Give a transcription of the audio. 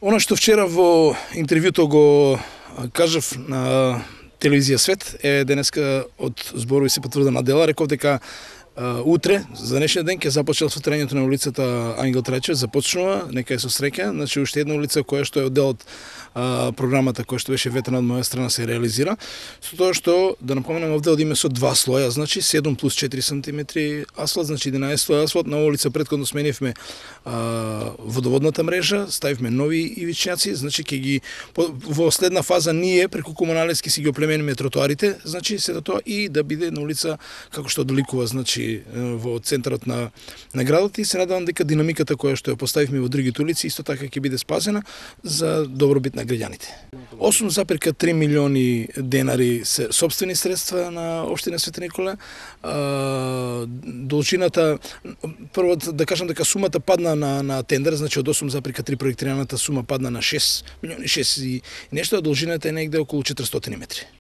Она што вчера во интервјуто го кажав на телевизија Свет е денеска од зборови се потврдена дела. Реков дека утре, за днешниот ден, ќе започне осветлението на улицата Ангел Трајчев, започнува, нека е со среќа, значи уште една улица која што е од дел од програмата која што беше ветена од моја страна се реализира, со тоа што, да напоменам, овде одиме со 2 слоја, значи 7 плюс 4 см асфалт, значи 11 слоја асфалт. На улица претходно сменивме водоводната мрежа, ставивме нови ивичњаци, значи ќе ги во следна фаза ние преку комуналецки си ги оплемениме тротоарите, значи сето тоа и да биде на улица како што доликува, значи во центарот на градот, и се надевам дека динамиката која што ја поставивме во другите улици исто така ќе биде спазена за добробит на граѓаните. 8,3 милиони денари се сопствени средства на општина Свети Николе. Должината, прво да кажам дека сумата падна на тендер, значи од 8,3 проектираната сума падна на 6 милиони 6 и нешто, а должината е негде околу 400 метри.